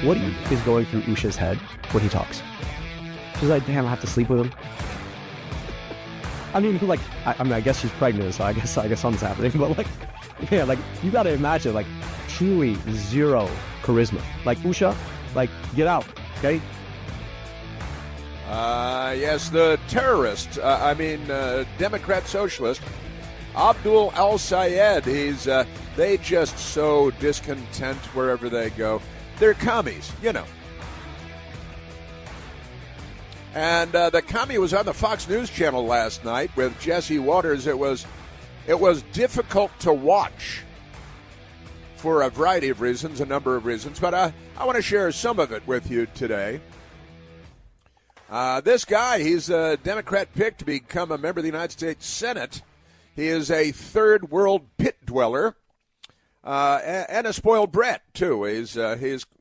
What is going through Usha's head when he talks? She's like, damn, I have to sleep with him. I mean, like, I guess she's pregnant, so I guess something's happening. But like, yeah, like you got to imagine, like, truly zero charisma. Like Usha, like, get out, okay? Yes, the terrorist. Democrat socialist Abdul al-Sayed. They just so discontent wherever they go. They're commies, you know. And the commie was on the Fox News channel last night with Jesse Waters. It was difficult to watch for a variety of reasons, a number of reasons, but I want to share some of it with you today. This guy, he's a Democrat pick to become a member of the United States Senate. He is a third world pit dweller and a spoiled brat, too. He's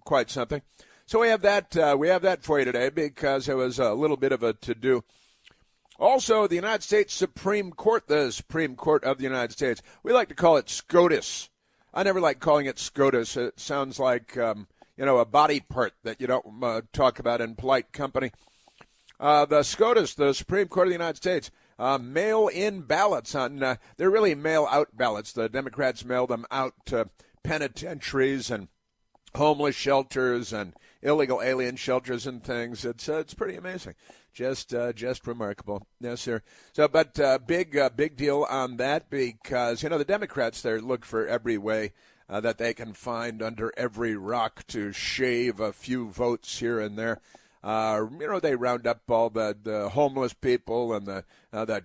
quite something. So we have that for you today because it was a little bit of a to-do. Also, the United States Supreme Court, the Supreme Court of the United States, we like to call it SCOTUS. I never like calling it SCOTUS. It sounds like, a body part that you don't talk about in polite company. The SCOTUS, the Supreme Court of the United States, mail-in ballots on, they're really mail-out ballots. The Democrats mail them out to penitentiaries and homeless shelters and illegal alien shelters and things. It's pretty amazing. Just remarkable. Yes, sir. So, but big deal on that because, the Democrats there look for every way that they can find under every rock to shave a few votes here and there. They round up all the homeless people and the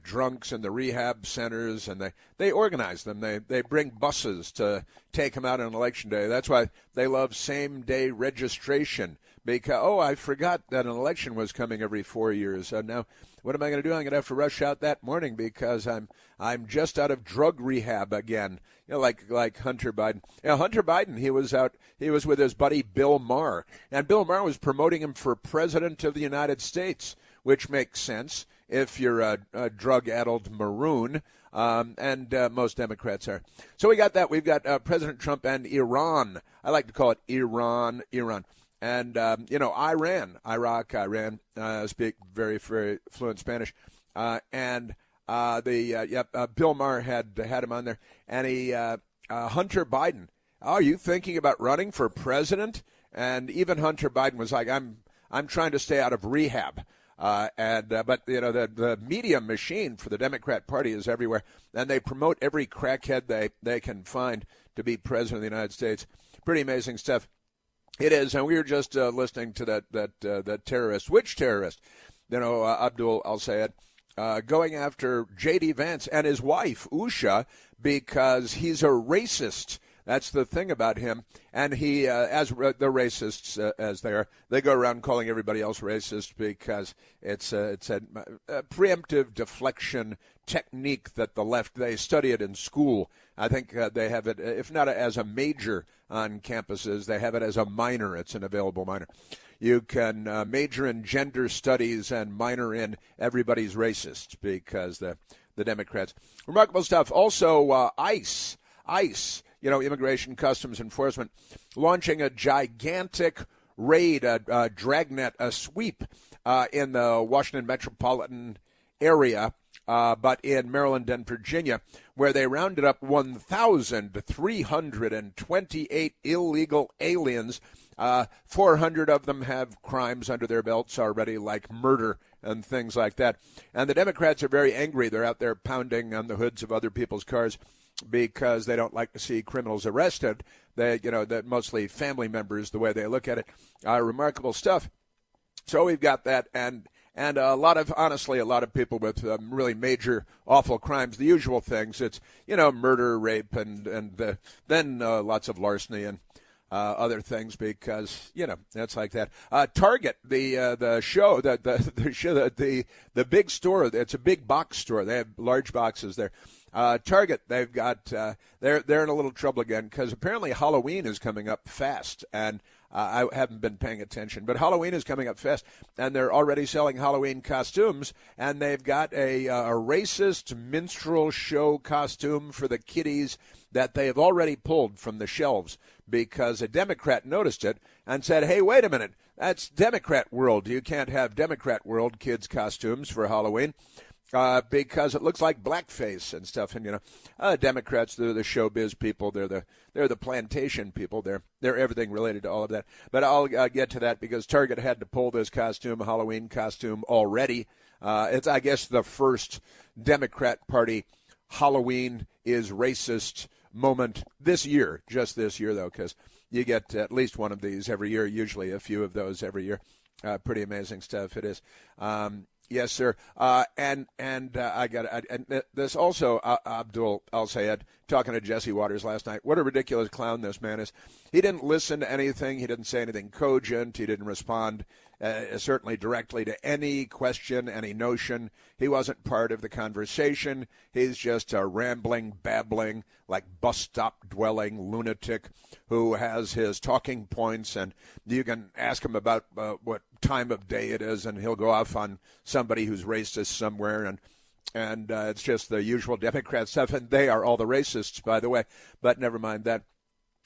drunks in the rehab centers, and they organize them. They bring buses to take them out on Election Day. That's why they love same-day registration. Because, I forgot that an election was coming every 4 years. So now, what am I going to do? I'm going to have to rush out that morning because I'm just out of drug rehab again. Like Hunter Biden. Hunter Biden, he was with his buddy Bill Maher. And Bill Maher was promoting him for president of the United States, which makes sense if you're a drug-addled maroon. And most Democrats are. So we got that. We've got President Trump and Iran. I like to call it Iran. And, Iraq, Iran, speak very, very fluent Spanish. Bill Maher had him on there. And Hunter Biden, are you thinking about running for president? And even Hunter Biden was like, I'm trying to stay out of rehab. But the media machine for the Democrat Party is everywhere. And they promote every crackhead they can find to be president of the United States. Pretty amazing stuff. It is, and we were just listening to that terrorist. Which terrorist? Abdul al-Sayed, going after J.D. Vance and his wife, Usha, because he's a racist. That's the thing about him. And he, as the racists, as they are, they go around calling everybody else racist because it's a preemptive deflection technique that the left, they study it in school. I think they have it, if not as a major on campuses, they have it as a minor. It's an available minor. You can major in gender studies and minor in everybody's racist because the Democrats. Remarkable stuff. Also, ICE, Immigration Customs Enforcement, launching a gigantic raid, a dragnet, a sweep in the Washington metropolitan area, but in Maryland and Virginia, where they rounded up 1,328 illegal aliens. 400 of them have crimes under their belts already, like murder and things like that. And the Democrats are very angry. They're out there pounding on the hoods of other people's cars because they don't like to see criminals arrested. They're mostly family members, the way they look at it. Remarkable stuff. So we've got that, and a lot of people with really major, awful crimes, the usual things. It's, murder, rape, and then lots of larceny and other things because, that's like that. Target, the big store, it's a big box store. They have large boxes there. Target, they've got they're in a little trouble again because apparently Halloween is coming up fast, and I haven't been paying attention, but Halloween is coming up fast, and they're already selling Halloween costumes, and they've got a racist minstrel show costume for the kiddies that they have already pulled from the shelves because a Democrat noticed it and said, hey, wait a minute, that's Democrat World. You can't have Democrat World kids' costumes for Halloween. Because it looks like blackface and stuff, and Democrats, they're the showbiz people, they're the plantation people, they're everything related to all of that. But I'll get to that because Target had to pull this costume, Halloween costume, already. It's, I guess, the first Democrat Party Halloween is racist moment this year, just this year though, because you get at least one of these every year, usually a few of those every year. Pretty amazing stuff it is. Yes, sir. And I got and this also, Abdul Al-Sayed, talking to Jesse Waters last night. What a ridiculous clown this man is. He didn't listen to anything. He didn't say anything cogent. He didn't respond certainly directly to any question, any notion. He wasn't part of the conversation. He's just a rambling, babbling, like bus stop dwelling lunatic who has his talking points, and you can ask him about what time of day it is, and he'll go off on somebody who's racist somewhere, and it's just the usual Democrat stuff, and they are all the racists, by the way, but never mind that.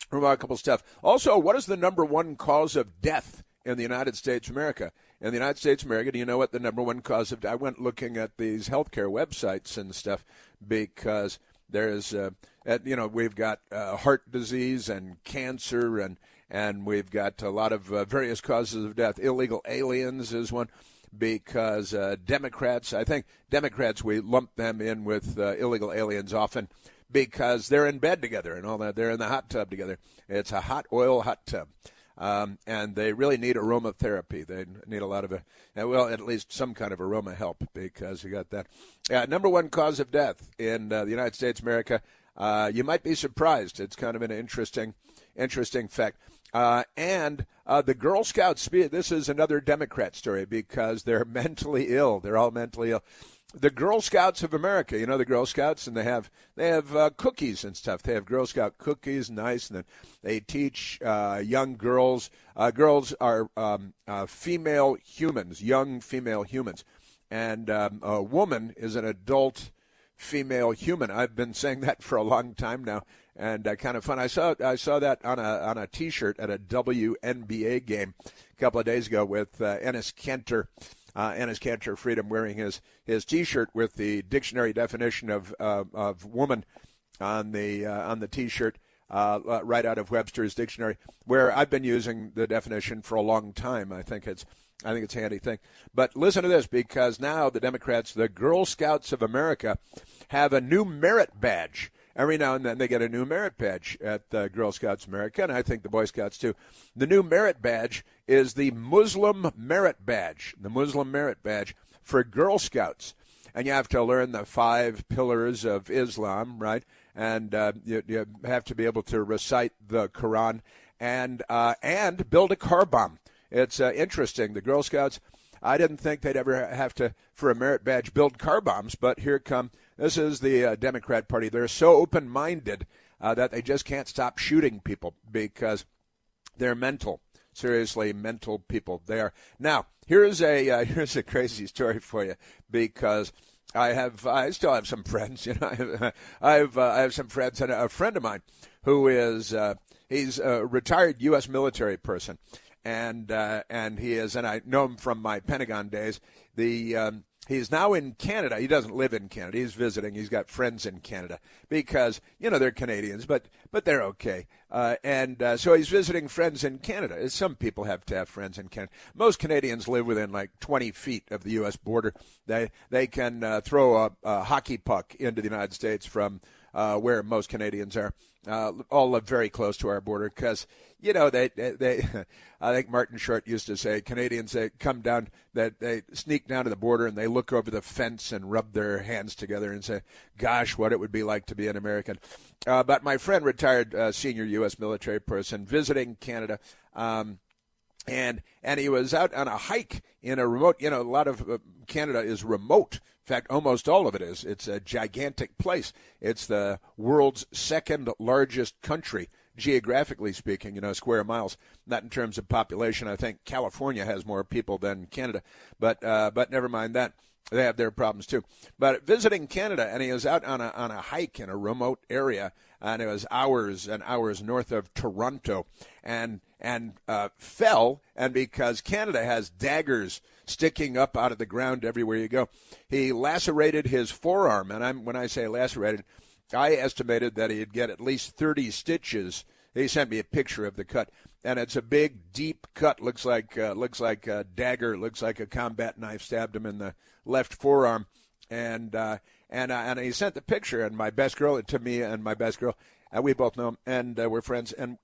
Remarkable stuff. Also, what is the number one cause of death in the United States of America? In the United States of America, do you know what the number one cause of death? I went looking at these healthcare websites and stuff because there's, we've got heart disease and cancer, and we've got a lot of various causes of death. Illegal aliens is one because Democrats, we lump them in with illegal aliens often because they're in bed together and all that. They're in the hot tub together. It's a hot oil hot tub. And they really need aromatherapy. They need a lot of at least some kind of aroma help because you got that. Number one cause of death in the United States of America. You might be surprised. It's kind of an interesting fact. And the Girl Scouts, this is another Democrat story because they're mentally ill. They're all mentally ill. The Girl Scouts of America, the Girl Scouts, and they have cookies and stuff. They have Girl Scout cookies, nice, and then they teach young girls. Girls are female humans, young female humans, and a woman is an adult female human. I've been saying that for a long time now, and kind of fun. I saw that on a T-shirt at a WNBA game a couple of days ago with Enes Kanter. Enes Kanter Freedom wearing his T-shirt with the dictionary definition of woman on the T-shirt right out of Webster's dictionary, where I've been using the definition for a long time. I think it's a handy thing. But listen to this, because now the Democrats, the Girl Scouts of America, have a new merit badge. Every now and then they get a new merit badge at Girl Scouts of America, and I think the Boy Scouts too. The new merit badge is the Muslim Merit Badge, for Girl Scouts. And you have to learn the 5 pillars of Islam, right? And you have to be able to recite the Quran and build a car bomb. It's interesting. The Girl Scouts, I didn't think they'd ever have to, for a merit badge, build car bombs, but here come. This is the Democrat Party. They're so open-minded that they just can't stop shooting people because they're mental, seriously mental people. They are. Now, here's a crazy story for you because I still have some friends. I have some friends, and a friend of mine who is he's a retired U.S. military person, and he is, and I know him from my Pentagon days. He's now in Canada. He doesn't live in Canada. He's visiting. He's got friends in Canada because, they're Canadians, but they're okay. So he's visiting friends in Canada. Some people have to have friends in Canada. Most Canadians live within like 20 feet of the U.S. border. They can throw a hockey puck into the United States from where most Canadians are. All live very close to our border because, they I think Martin Short used to say, Canadians, they come down, that they sneak down to the border and they look over the fence and rub their hands together and say, gosh, what it would be like to be an American. But my friend, retired senior U.S. military person, visiting Canada, and he was out on a hike in a remote. A lot of Canada is remote. In fact, almost all of it is. It's a gigantic place. It's the world's second largest country, geographically speaking, square miles, not in terms of population. I think California has more people than Canada, but never mind that. They have their problems too. But visiting Canada, and he was out on a hike in a remote area, and it was hours and hours north of Toronto, and fell, and because Canada has daggers sticking up out of the ground everywhere you go, he lacerated his forearm. And when I say lacerated, I estimated that he'd get at least 30 stitches. He sent me a picture of the cut, and it's a big, deep cut. Looks like a dagger. Looks like a combat knife stabbed him in the left forearm. And he sent the picture, and my best girl to me, and my best girl, we both know him, and we're friends, and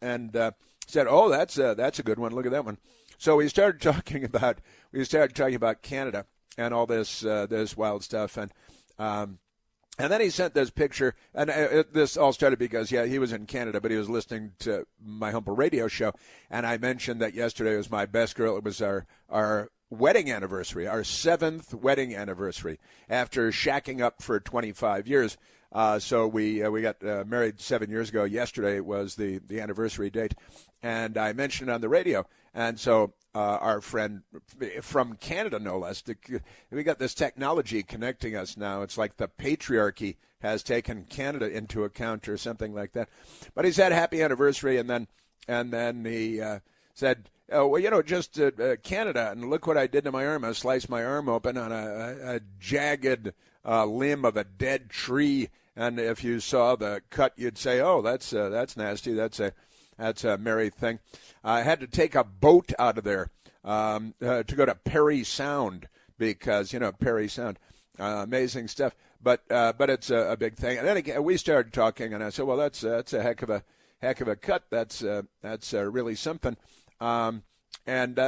said, "Oh, that's a good one. Look at that one." So we started talking about Canada and all this wild stuff, and then he sent this picture, and this all started because, he was in Canada, but he was listening to my Humble radio show, and I mentioned that yesterday was my best girl. It was our wedding anniversary, our 7th wedding anniversary, after shacking up for 25 years. So we got married 7 years ago. Yesterday was the anniversary date, and I mentioned it on the radio. And so our friend from Canada, no less, we got this technology connecting us now. It's like the patriarchy has taken Canada into account or something like that. But he said happy anniversary, and then he said, "Oh, well, just Canada, and look what I did to my arm. I sliced my arm open on a jagged limb of a dead tree, and if you saw the cut, you'd say, oh, that's nasty. That's a merry thing. I had to take a boat out of there to go to Perry Sound because, Perry Sound, amazing stuff. But it's a big thing. And then again, we started talking, and I said, well, that's a heck of a cut. That's really something. And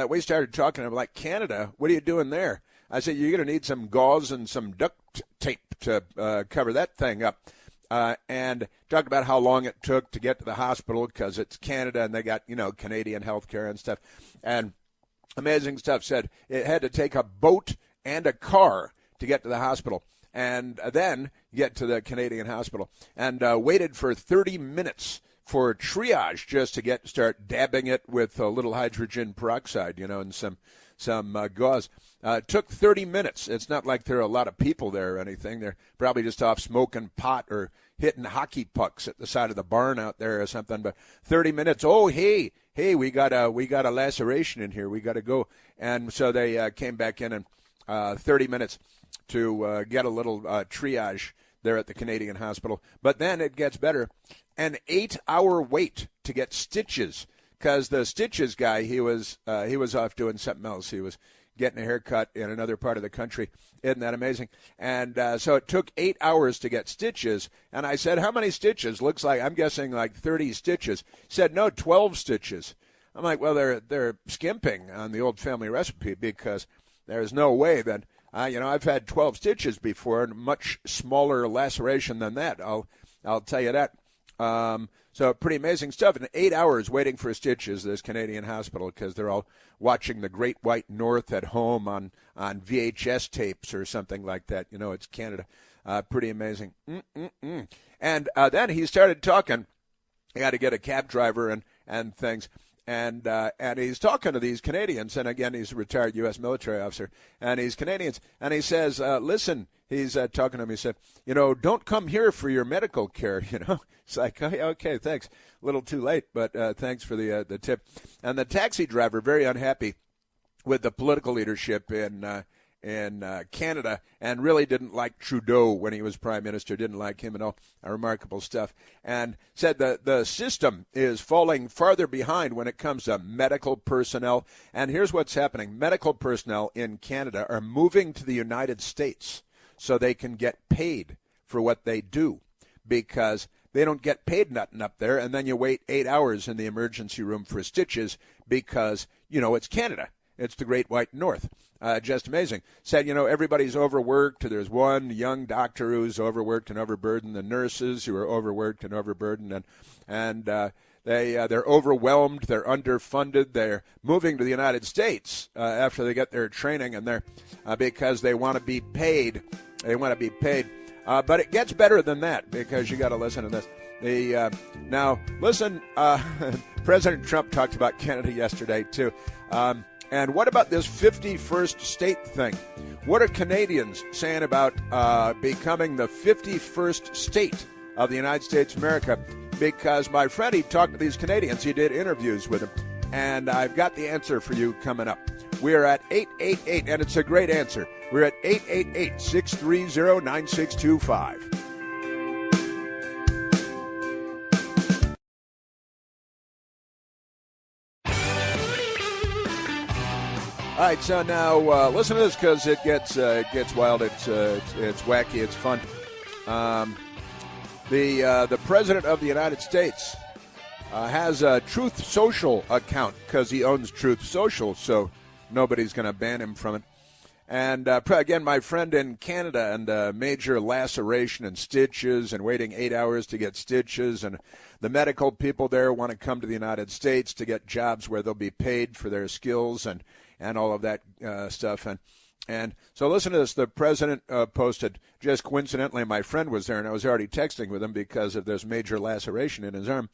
we started talking. I'm like, Canada, what are you doing there? I said, you're going to need some gauze and some duct tape to cover that thing up. And talked about how long it took to get to the hospital because it's Canada and they got, Canadian health care and stuff. And amazing stuff. Said it had to take a boat and a car to get to the hospital and then get to the Canadian hospital. And waited for 30 minutes for triage just to start dabbing it with a little hydrogen peroxide, and some gauze. Took 30 minutes. It's not like there are a lot of people there or anything. They're probably just off smoking pot or hitting hockey pucks at the side of the barn out there or something. But 30 minutes. Oh, hey, we got a laceration in here. We got to go. And so they came back in and 30 minutes to get a little triage there at the Canadian hospital. But then it gets better. An 8-hour wait to get stitches. Because the stitches guy, he was off doing something else. He was getting a haircut in another part of the country. Isn't that amazing? And so it took 8 hours to get stitches. And I said, how many stitches? Looks like, I'm guessing like 30 stitches. He said, no, 12 stitches. I'm like, well, they're skimping on the old family recipe because there's no way that, I've had 12 stitches before and much smaller laceration than that. I'll tell you that. So pretty amazing stuff. In 8 hours waiting for stitches, this Canadian hospital, because they're all watching the Great White North at home on VHS tapes or something like that. It's Canada. Pretty amazing. And then he started talking. He had to get a cab driver and things. And he's talking to these Canadians. And, again, he's a retired U.S. military officer. And he's Canadians. And he says, listen, he's talking to him. He said, don't come here for your medical care, It's like, okay, thanks. A little too late, but thanks for the tip. And the taxi driver, very unhappy with the political leadership in Canada and really didn't like Trudeau when he was prime minister, didn't like him at all. Remarkable stuff. And said the system is falling farther behind when it comes to medical personnel. And here's what's happening. Medical personnel in Canada are moving to the United States so they can get paid for what they do because they don't get paid nothing up there, and then you wait 8 hours in the emergency room for stitches because, it's Canada. It's the Great White North. Just amazing. Said, everybody's overworked. There's one young doctor who's overworked and overburdened, the nurses who are overworked and overburdened, and they're overwhelmed, they're underfunded, they're moving to the United States after they get their training, and they're because they want to be paid. They want to be paid. But it gets better than that, because you got to listen to this. Now, listen, President Trump talked about Canada yesterday, too. And what about this 51st state thing? What are Canadians saying about becoming the 51st state of the United States of America? Because my friend, he talked to these Canadians. He did interviews with them. And I've got the answer for you coming up. We're at 888, and it's a great answer. We're at 888-630-9625. All right, so now listen to this, because it gets wild. It's wacky. It's fun. The President of the United States has a Truth Social account, because he owns Truth Social, so nobody's going to ban him from it. And again, my friend in Canada, and major laceration and stitches, and waiting 8 hours to get stitches, and the medical people there want to come to the United States to get jobs where they'll be paid for their skills and all of that stuff. And so listen to this. The president posted, just coincidentally, my friend was there, and I was already texting with him because of this major laceration in his arm.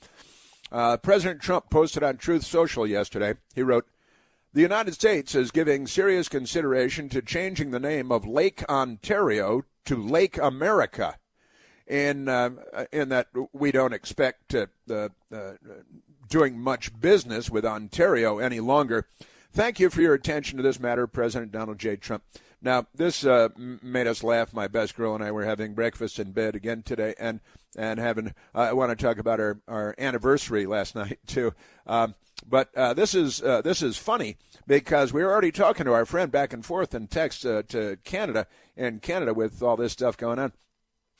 President Trump posted on Truth Social yesterday. He wrote, "The United States is giving serious consideration to changing the name of Lake Ontario to Lake America, in that we don't expect doing much business with Ontario any longer. Thank you for your attention to this matter, President Donald J. Trump." Now, this made us laugh. My best girl and I were having breakfast in bed again today, and having. I want to talk about our anniversary last night too. But this is funny, because we were already talking to our friend back and forth in text to Canada, with all this stuff going on,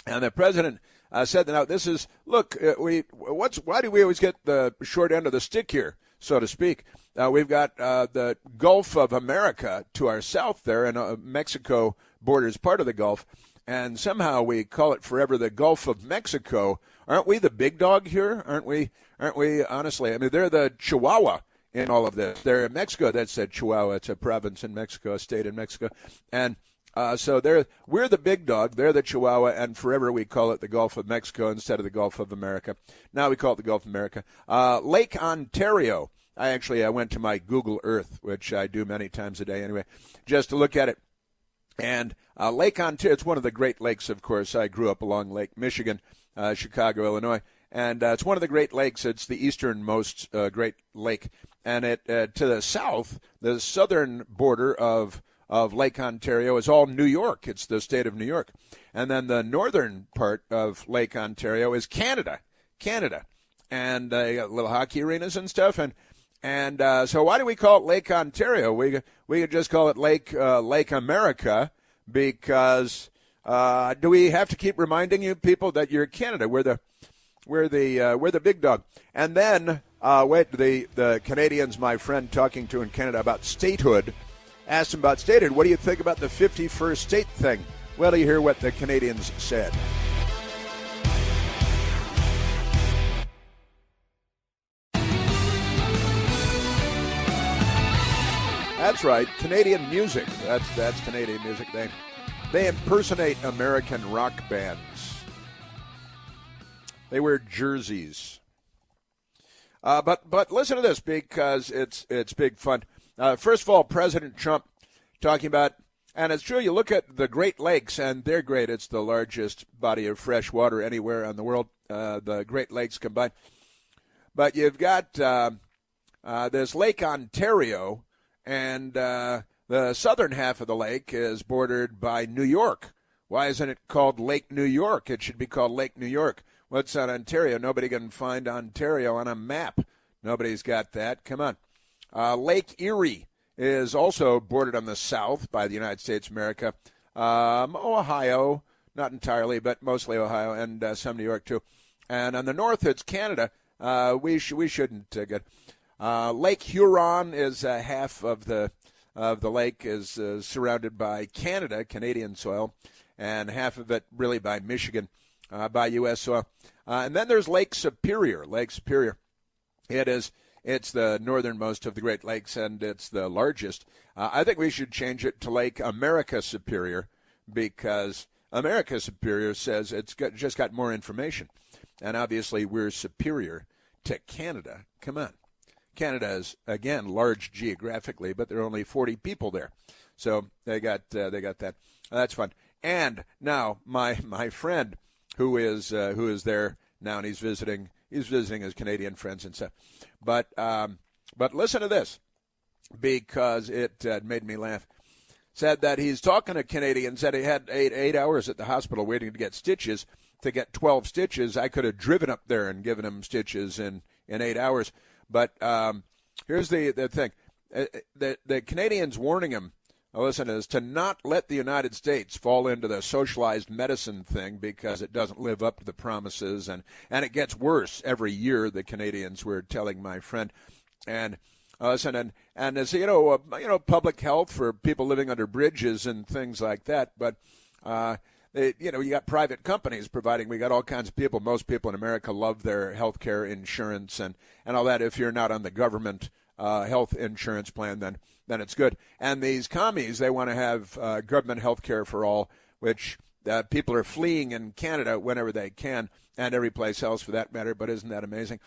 and the president said that, now this is, look, why do we always get the short end of the stick here, so to speak? We've got the Gulf of America to our south there, and Mexico borders part of the Gulf, and somehow we call it forever the Gulf of Mexico. Aren't we the big dog here? Aren't we, honestly? I mean, they're the Chihuahua in all of this. They're in Mexico. That's a Chihuahua. It's a province in Mexico, a state in Mexico. And so we're the big dog. They're the Chihuahua, and forever we call it the Gulf of Mexico instead of the Gulf of America. Now we call it the Gulf of America. Lake Ontario. I went to my Google Earth, which I do many times a day anyway, just to look at it. And Lake Ontario, it's one of the Great Lakes, of course. I grew up along Lake Michigan, Chicago, Illinois. And it's one of the Great Lakes. It's the easternmost Great Lake. And to the south, the southern border of Lake Ontario is all New York. It's the state of New York. And then the northern part of Lake Ontario is Canada. And you got little hockey arenas and stuff. And so why do we call it Lake Ontario? We could just call it Lake America, because do we have to keep reminding you people that you're Canada? We're the big dog. And then the Canadians, my friend talking to in Canada about statehood, asked him about statehood. What do you think about the 51st state thing? Well, you hear what the Canadians said. That's right, Canadian music. That's Canadian music. They impersonate American rock bands. They wear jerseys. But listen to this, because it's big fun. First of all, President Trump talking about, and it's true, you look at the Great Lakes, and they're great. It's the largest body of fresh water anywhere in the world, the Great Lakes combined. But you've got this Lake Ontario, and the southern half of the lake is bordered by New York. Why isn't it called Lake New York? It should be called Lake New York. What's on Ontario? Nobody can find Ontario on a map. Nobody's got that. Come on. Lake Erie is also bordered on the south by the United States of America. Ohio, not entirely, but mostly Ohio, and some New York too. And on the north, it's Canada. We shouldn't get. Lake Huron is half of the lake is surrounded by Canadian soil, and half of it really by Michigan, by U.S. soil. And then there's Lake Superior. It is. It's the northernmost of the Great Lakes, and it's the largest. I think we should change it to Lake America Superior, because America Superior says just got more information. And obviously we're superior to Canada. Come on. Canada is, again, large geographically, but there are only 40 people there. So they got that. That's fun. And now my friend who is there now, and he's visiting his Canadian friends and stuff. But listen to this, because it made me laugh. Said that he's talking to Canadians, that he had eight hours at the hospital waiting to get stitches. To get 12 stitches, I could have driven up there and given him stitches in 8 hours. But here's the thing. The Canadians warning him, listen, is to not let the United States fall into the socialized medicine thing, because it doesn't live up to the promises, and it gets worse every year, the Canadians were telling my friend. And listen, and as public health for people living under bridges and things like that, but you got private companies providing. We got all kinds of people. Most people in America love their health care insurance and all that. If you're not on the government health insurance plan, then it's good. And these commies, they want to have government health care for all, which people are fleeing in Canada whenever they can, and every place else for that matter. But isn't that amazing?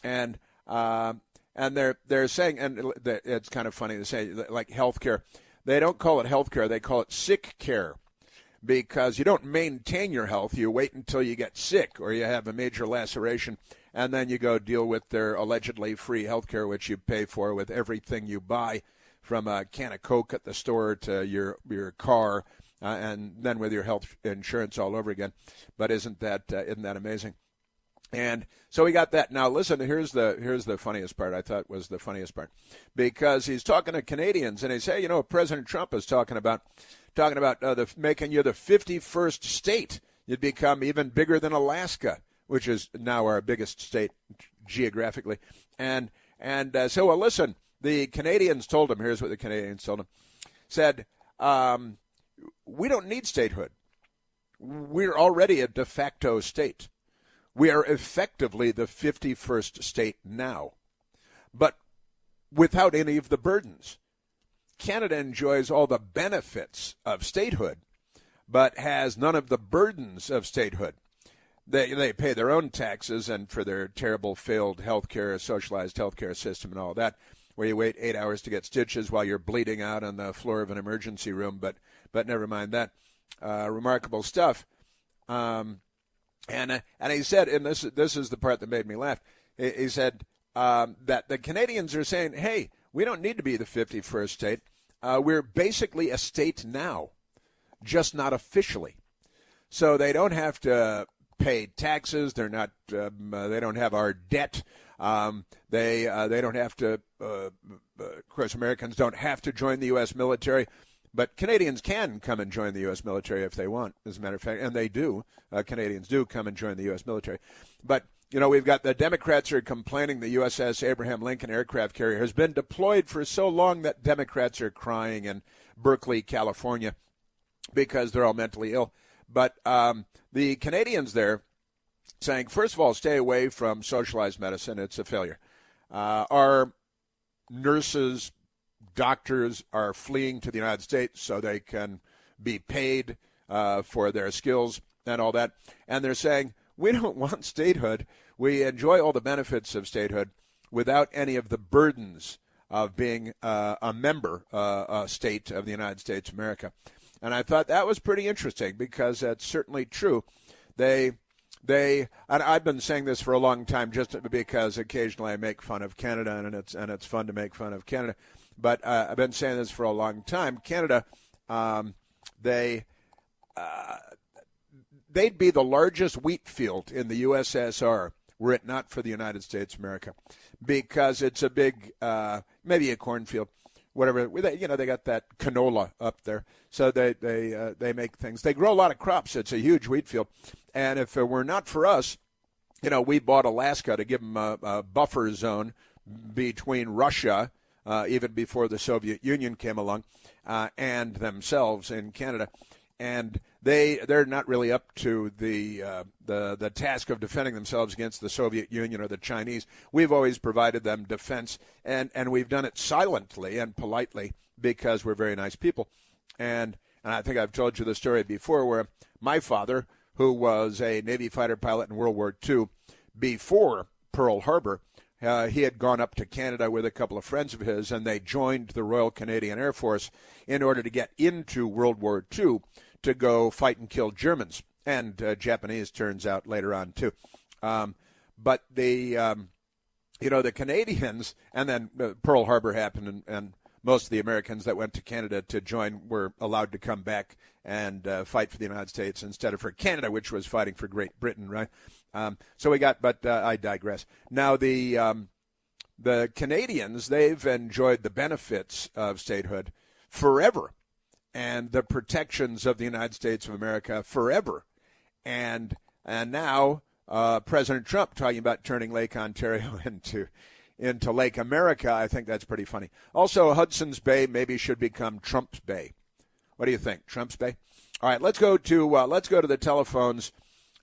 And they're saying, and it's kind of funny to say, like health care. They don't call it health care. They call it sick care. Because you don't maintain your health. You wait until you get sick or you have a major laceration, and then you go deal with their allegedly free health care, which you pay for with everything you buy, from a can of Coke at the store to your car, and then with your health insurance all over again. But isn't that amazing? And so we got that. Now listen, here's the funniest part. I thought was the funniest part, because he's talking to Canadians, and he say, President Trump is talking about making you the 51st state. You'd become even bigger than Alaska, which is now our biggest state geographically. And so listen, the Canadians told him. Here's what the Canadians told him. Said, we don't need statehood. We're already a de facto state. We are effectively the 51st state now, but without any of the burdens. Canada enjoys all the benefits of statehood, but has none of the burdens of statehood. They pay their own taxes, and for their terrible failed healthcare, socialized healthcare system and all that, where you wait 8 hours to get stitches while you're bleeding out on the floor of an emergency room. But never mind that. Remarkable stuff. And he said, and this is the part that made me laugh. He said that the Canadians are saying, hey, we don't need to be the 51st state. We're basically a state now, just not officially. So they don't have to pay taxes. They're not. They don't have our debt. They don't have to. Of course, Americans don't have to join the U.S. military. But Canadians can come and join the U.S. military if they want, as a matter of fact, and they do. Canadians do come and join the U.S. military. But, we've got the Democrats are complaining the USS Abraham Lincoln aircraft carrier has been deployed for so long that Democrats are crying in Berkeley, California, because they're all mentally ill. But the Canadians there saying, first of all, stay away from socialized medicine. It's a failure. Our nurses, doctors are fleeing to the United States so they can be paid for their skills and all that. And they're saying, we don't want statehood. We enjoy all the benefits of statehood without any of the burdens of being a member state of the United States of America. And I thought that was pretty interesting, because that's certainly true. And I've been saying this for a long time, just because occasionally I make fun of Canada, and it's fun to make fun of Canada. But I've been saying this for a long time. Canada, they'd be the largest wheat field in the USSR were it not for the United States of America, because it's a big, maybe a cornfield, whatever. They got that canola up there, so they make things. They grow a lot of crops. It's a huge wheat field, and if it were not for us, we bought Alaska to give them a buffer zone between Russia, even before the Soviet Union came along, and themselves in Canada. and they're not really up to the task of defending themselves against the Soviet Union or the Chinese. We've always provided them defense, and we've done it silently and politely because we're very nice people. And I think I've told you the story before where my father, who was a Navy fighter pilot in World War II, before Pearl Harbor, he had gone up to Canada with a couple of friends of his, and they joined the Royal Canadian Air Force in order to get into World War II to go fight and kill Germans and Japanese, turns out, later on, too. But the Canadians, and then Pearl Harbor happened, and most of the Americans that went to Canada to join were allowed to come back and fight for the United States instead of for Canada, which was fighting for Great Britain, right? But I digress. Now, the Canadians, they've enjoyed the benefits of statehood forever and the protections of the United States of America forever. And now President Trump talking about turning Lake Ontario into Lake America, I think that's pretty funny. Also, Hudson's Bay maybe should become Trump's Bay. What do you think, Trump's Bay? All right, let's go to the telephones.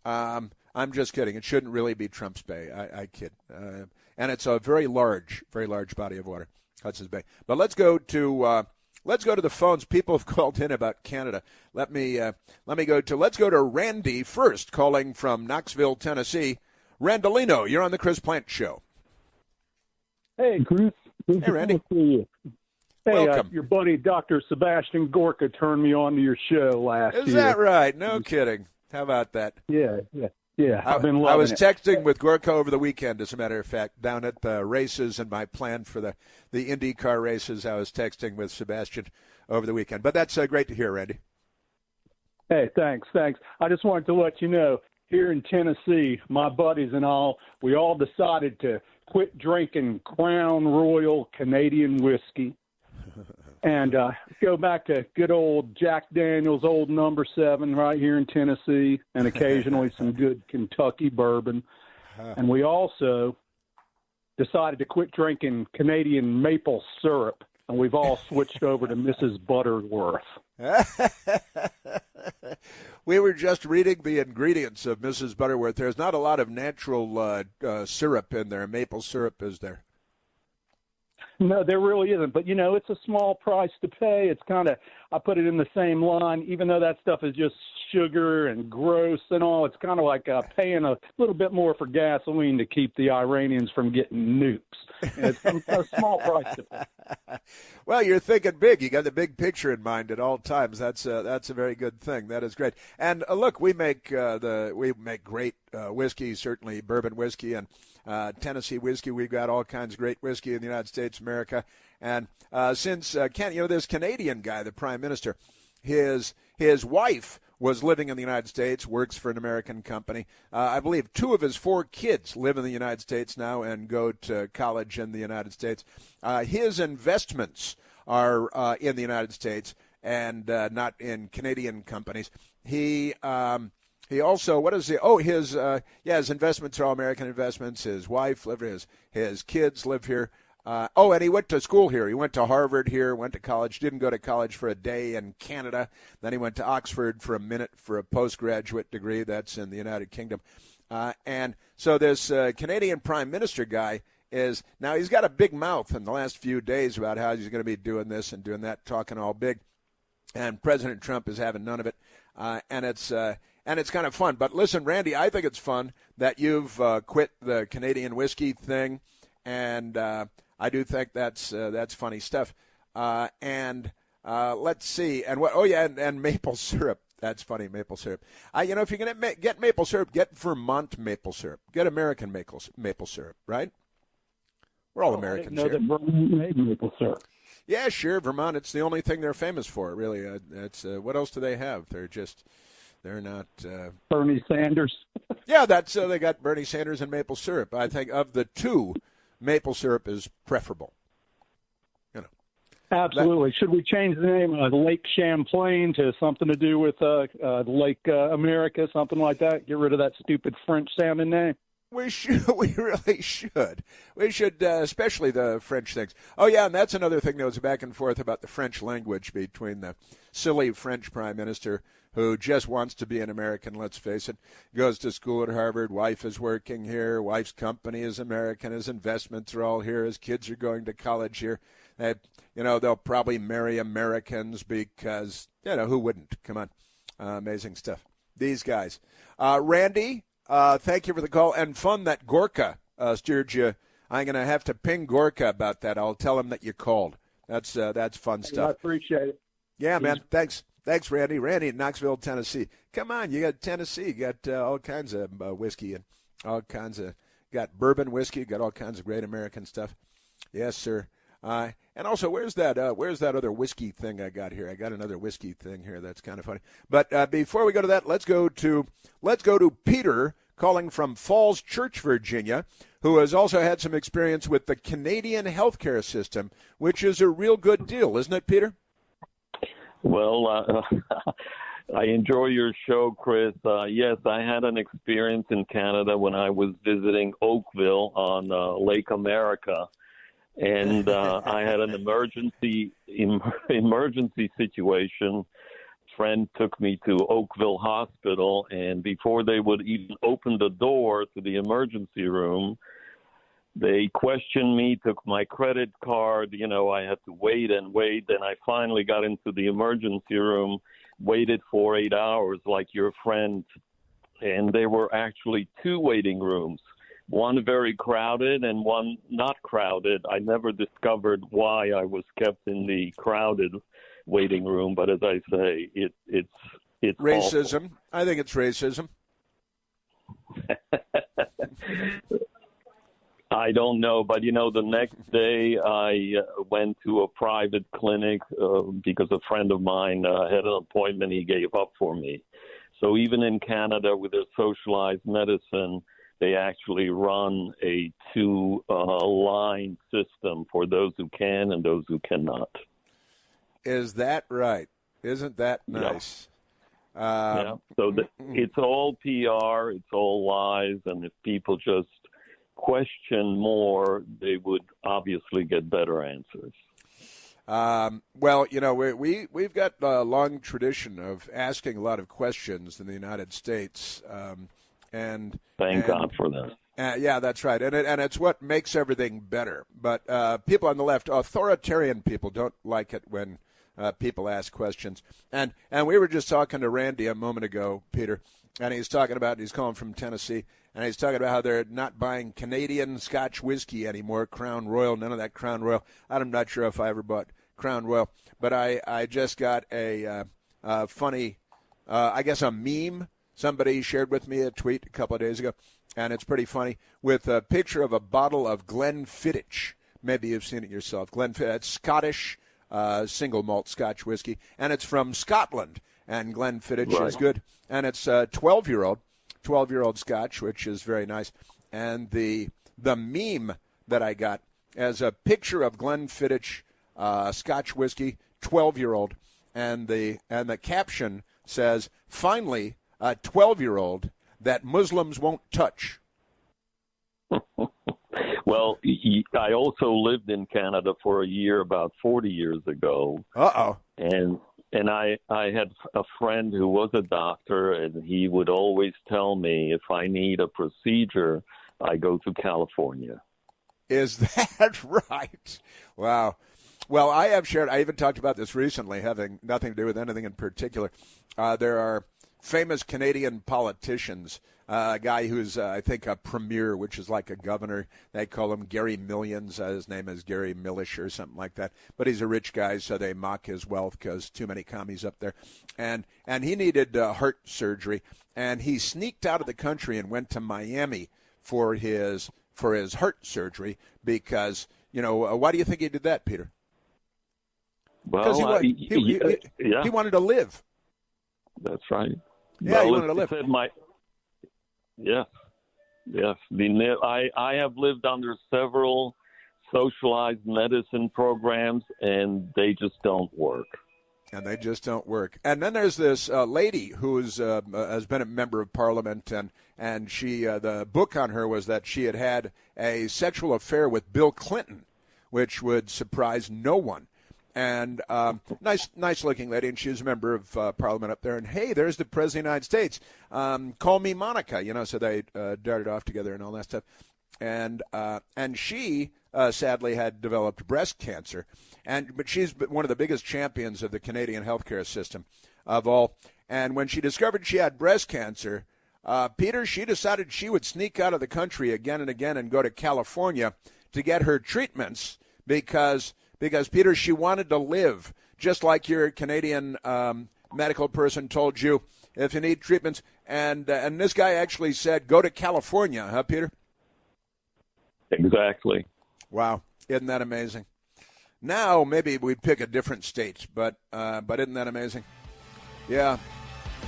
I'm just kidding. It shouldn't really be Trump's Bay. I kid. And it's a very large body of water, Hudson's Bay. But let's go to the phones. People have called in about Canada. Let's go to Randy first, calling from Knoxville, Tennessee. Randolino, you're on the Chris Plant Show. Hey, Chris. Hey, Randy. Hey, welcome. Your buddy Dr. Sebastian Gorka turned me on to your show last year. Is that right? No kidding. How about that? Yeah. I've been loving it. I was texting with Gorka over the weekend, as a matter of fact, down at the races and my plan for the IndyCar races. I was texting with Sebastian over the weekend. But that's great to hear, Randy. Hey, thanks. I just wanted to let you know, here in Tennessee, my buddies and all, we all decided to quit drinking Crown Royal Canadian whiskey and go back to good old Jack Daniel's Old Number 7 right here in Tennessee, and occasionally some good Kentucky bourbon. And we also decided to quit drinking Canadian maple syrup, and we've all switched over to Mrs. Butterworth. We were just reading the ingredients of Mrs. Butterworth. There's not a lot of natural syrup in there. Maple syrup, is there? No, there really isn't. But, it's a small price to pay. It's kind of, I put it in the same line, even though that stuff is just sugar and gross and all. It's kind of like paying a little bit more for gasoline to keep the Iranians from getting nukes. It's a small price to pay. Well, you're thinking big. You got the big picture in mind at all times. That's a very good thing. That is great. And look, we make great whiskey, certainly bourbon whiskey and Tennessee whiskey. We've got all kinds of great whiskey in the United States of America. And since this Canadian guy, the Prime Minister, his wife was living in the United States, works for an American company. I believe 2 of his 4 kids live in the United States now and go to college in the United States. His investments are in the United States and not in Canadian companies. He also, his investments are all American investments. His wife lives here. His kids live here. And he went to school here. He went to Harvard here, went to college, didn't go to college for a day in Canada. Then he went to Oxford for a minute for a postgraduate degree. That's in the United Kingdom. And so this Canadian Prime Minister guy now he's got a big mouth in the last few days about how he's going to be doing this and doing that, talking all big. And President Trump is having none of it. And it's kind of fun. But listen, Randy, I think it's fun that you've quit the Canadian whiskey thing. And I do think that's funny stuff. Let's see. And and maple syrup. That's funny, maple syrup. If you're going to get maple syrup, get Vermont maple syrup. Get American maple syrup, right? We're all Americans here. I didn't know that Vermont made maple syrup. Yeah, sure, Vermont. It's the only thing they're famous for, really. What else do they have? They're not Bernie Sanders. Yeah, they got Bernie Sanders and maple syrup. I think of the 2, maple syrup is preferable. Absolutely. Should we change the name of Lake Champlain to something to do with Lake America, something like that? Get rid of that stupid French-sounding name. We should. We really should. We should, especially the French things. Oh, yeah, and that's another thing that was back and forth about the French language between the silly French Prime Minister who just wants to be an American, let's face it, goes to school at Harvard, wife is working here, wife's company is American, his investments are all here, his kids are going to college here. They'll probably marry Americans because, who wouldn't? Come on. Amazing stuff. These guys. Randy, thank you for the call. And fun that Gorka steered you. I'm going to have to ping Gorka about that. I'll tell him that you called. That's fun stuff. I appreciate it. Yeah, man. Thanks, Randy. Randy in Knoxville, Tennessee. Come on, you got Tennessee. You got all kinds of whiskey and all kinds of got bourbon whiskey. Got all kinds of great American stuff. Yes, sir. And also, where's that other whiskey thing I got here? I got another whiskey thing here that's kind of funny. But before we go to that, let's go to Peter calling from Falls Church, Virginia, who has also had some experience with the Canadian healthcare system, which is a real good deal, isn't it, Peter? Well, I enjoy your show, Chris. Yes, I had an experience in Canada when I was visiting Oakville on Lake America, and I had an emergency situation. Friend took me to Oakville Hospital, and before they would even open the door to the emergency room, they questioned me, took my credit card. I had to wait and wait. Then I finally got into the emergency room, waited for 8 hours like your friend. And there were actually two waiting rooms, one very crowded and one not crowded. I never discovered why I was kept in the crowded waiting room. But as I say, it's racism. Awful. I think it's racism. I don't know, but the next day I went to a private clinic because a friend of mine had an appointment he gave up for me. So even in Canada with their socialized medicine, they actually run a two-line system for those who can and those who cannot. Is that right? Isn't that nice? Yeah. So it's all PR, it's all lies, and if people just question more, they would obviously get better answers. Well, we've got a long tradition of asking a lot of questions in the United States, and thank God for that. Yeah, that's right, and it's what makes everything better. But people on the left, authoritarian people, don't like it when people ask questions. And we were just talking to Randy a moment ago, Peter, and he's calling from Tennessee. And he's talking about how they're not buying Canadian Scotch whiskey anymore, Crown Royal, none of that Crown Royal. I'm not sure if I ever bought Crown Royal, but I just got a funny, I guess a meme. Somebody shared with me a tweet a couple of days ago, and it's pretty funny, with a picture of a bottle of Glenfiddich. Maybe you've seen it yourself. Glenfiddich, Scottish single malt Scotch whiskey, and it's from Scotland, and Glenfiddich is good. And it's a 12-year-old Scotch, which is very nice. And the meme that I got as a picture of Glenfiddich Scotch whiskey, 12-year-old, and the caption says, "Finally, a 12-year-old that Muslims won't touch." Well, I also lived in Canada for a year about 40 years ago. Uh-oh. And I had a friend who was a doctor, and he would always tell me if I need a procedure, I go to California. Is that right? Wow. Well, I even talked about this recently, having nothing to do with anything in particular. There are famous Canadian politicians, a guy who's, I think, a premier, which is like a governor. They call him Gary Millions. His name is Gary Millish or something like that. But he's a rich guy, so they mock his wealth because too many commies up there. And he needed heart surgery, and he sneaked out of the country and went to Miami for his heart surgery because, why do you think he did that, Peter? Because he wanted to live. That's right. Yeah, he wanted to live. Yes. I have lived under several socialized medicine programs, and they just don't work. And then there's this lady who has been a member of Parliament, and she the book on her was that she had a sexual affair with Bill Clinton, which would surprise no one. And nice looking lady, and she was a member of Parliament up there. And hey, there's the President of the United States. Call me Monica, so they darted off together and all that stuff. And she sadly had developed breast cancer, but she's one of the biggest champions of the Canadian healthcare system of all. And when she discovered she had breast cancer, Peter, she decided she would sneak out of the country again and again and go to California to get her treatments because Peter, she wanted to live just like your Canadian medical person told you if you need treatments. And this guy actually said, go to California, huh, Peter? Exactly. Wow. Isn't that amazing? Now maybe we'd pick a different state, but isn't that amazing? Yeah.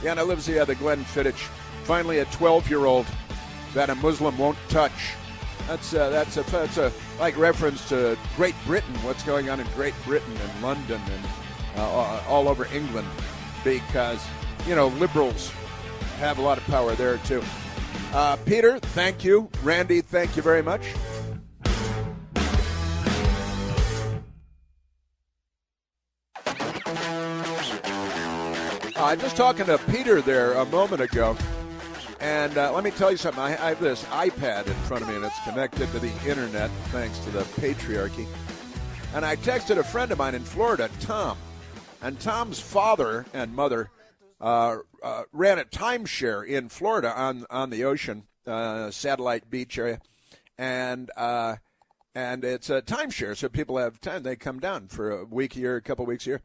Yeah, now lives the Glenn Fittich. Finally a 12-year-old that a Muslim won't touch. That's a like reference to Great Britain, what's going on in Great Britain and London and all over England, because, liberals have a lot of power there too. Peter, thank you. Randy, thank you very much. I'm just talking to Peter there a moment ago, and let me tell you something. I have this iPad in front of me, and it's connected to the internet thanks to the patriarchy. And I texted a friend of mine in Florida, Tom, and Tom's father and mother ran a timeshare in Florida on the ocean, Satellite Beach area, and it's a timeshare, so people have time. They come down for a week a year, a couple weeks a year.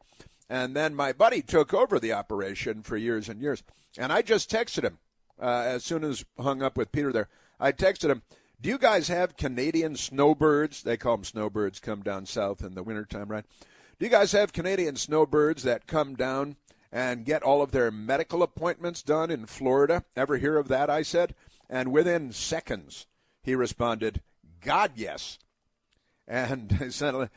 And then my buddy took over the operation for years and years. And I just texted him as soon as hung up with Peter there. I texted him, do you guys have Canadian snowbirds? They call them snowbirds, come down south in the wintertime, right? Do you guys have Canadian snowbirds that come down and get all of their medical appointments done in Florida? Ever hear of that, I said? And within seconds, he responded, God, yes. And he said,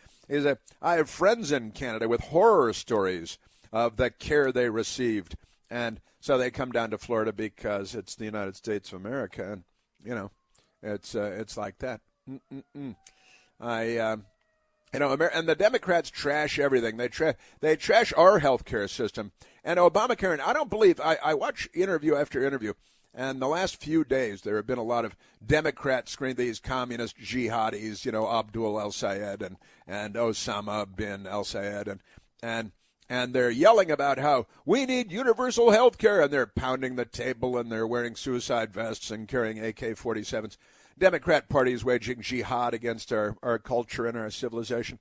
I have friends in Canada with horror stories of the care they received. And so they come down to Florida because it's the United States of America. And, it's like that. And the Democrats trash everything. They trash our health care system. And Obamacare, and I don't believe, I watch interview after interview, and the last few days there have been a lot of Democrats screaming, these communist jihadis, Abdul el-Sayed and Osama bin el-Sayed, and they're yelling about how we need universal health care, and they're pounding the table, and they're wearing suicide vests and carrying AK-47s. Democrat Party is waging jihad against our culture and our civilization.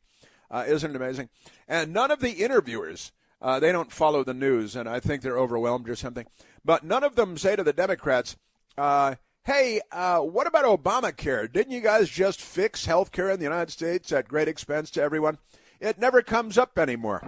Isn't it amazing? And none of the interviewers, they don't follow the news, and I think they're overwhelmed or something. But none of them say to the Democrats, hey, what about Obamacare? Didn't you guys just fix health care in the United States at great expense to everyone? It never comes up anymore.